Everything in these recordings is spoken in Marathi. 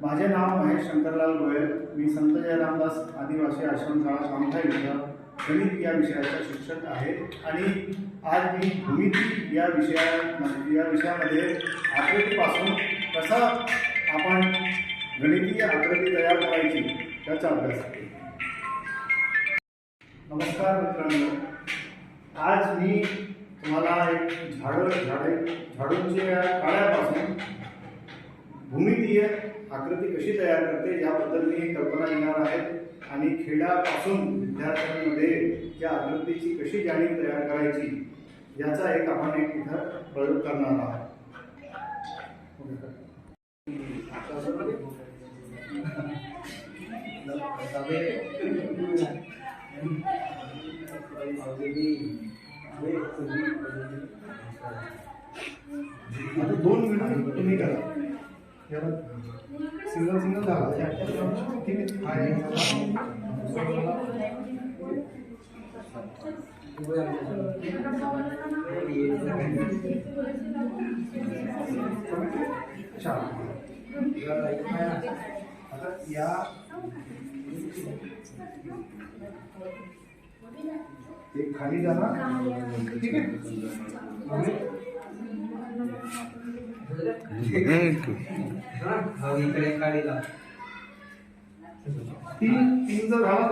माझे नाव महेश शंकरलाल गोयल. मी संत जय रामदास आदिवासी आश्रमशाळा कामठा इथं गणित या विषयाचा शिक्षक आहे आणि आज मी भूमिती या विषयामध्ये आकृतीपासून कसा आपण गणितीय आकृती तयार करायची त्याचा अभ्यास केला. नमस्कार मित्रांनो, आज मी तुम्हाला एक झाडूंच्या काड्यापासून भूमितीय आकृती कशी तयार करते याबद्दल मी कल्पना देणार आहे आणि खेळापासून विद्यार्थ्यांमध्ये या आकृतीची कशी जाणीव तयार करायची याचा आपण इथं प्रयोग करणार आहोत. आता 2 मिनिट तुम्ही करा. सिंगल झाला आता या एक खाली जाणार. ठीक आहे, तीन जर झाला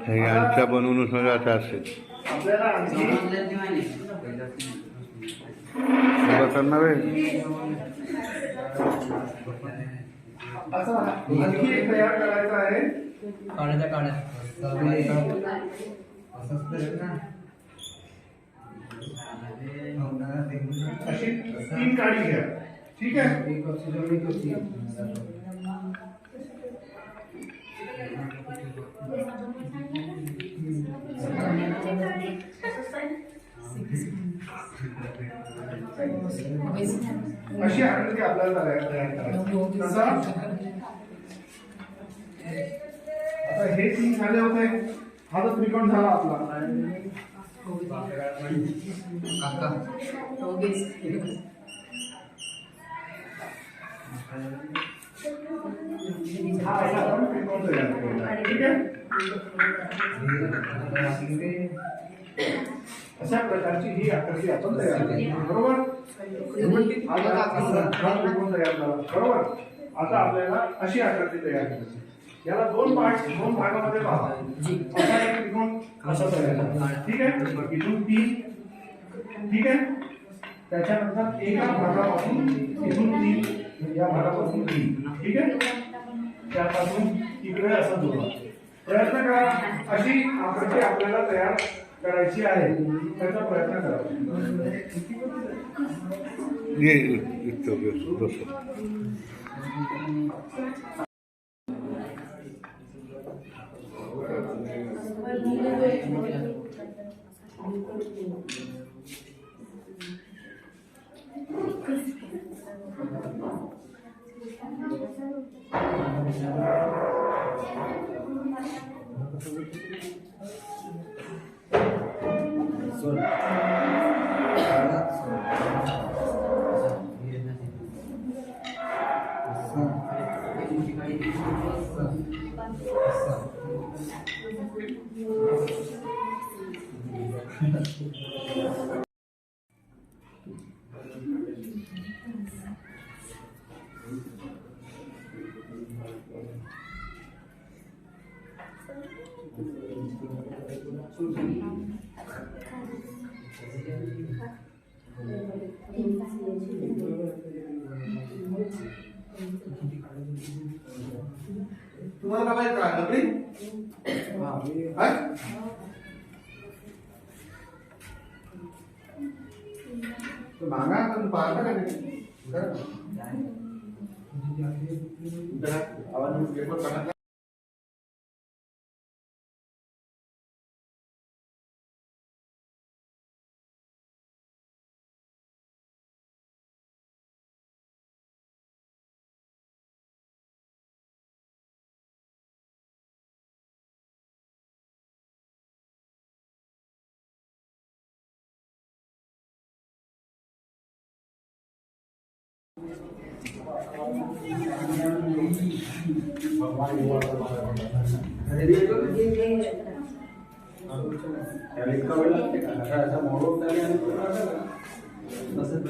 तयार बनवून समजा असेल आपल्याला आणखी करणार असं आणखी एक तयार करायचं आहे. अशी 3 काडी घ्या. ठीक आहे, अशी आकृती आपल्याला तयार करायची. आता हे 3 झाले होते. हा जो त्रिकोण झाला आपला. हा असा आपण त्रिकोण तयार केला. ठीक आहे, अशा प्रकारची ही आकृती आपण तयार केली. बरोबर, हा त्रिकोण तयार झाला. बरोबर, आता आपल्याला अशी आकृती तयार करायची. याला 2 भागामध्ये पहा. असा एक त्रिकोण असा तयार झाला. ठीक आहे, इथून 3. ठीक आहे, त्याच्यानंतर एका भागापासून इथून 3, या भागापासून 3. ठीक आहे, त्यापासून इकडे असं जोडा. प्रयत्न करा. अशी आकृती आपल्याला तयार करायची आहे, त्याचा प्रयत्न करा. तुम्हाला काय लकडी तो मांगा तुम पार का आवाज पेपर पढ़ा इतका वेळ लागते का? असं मोडून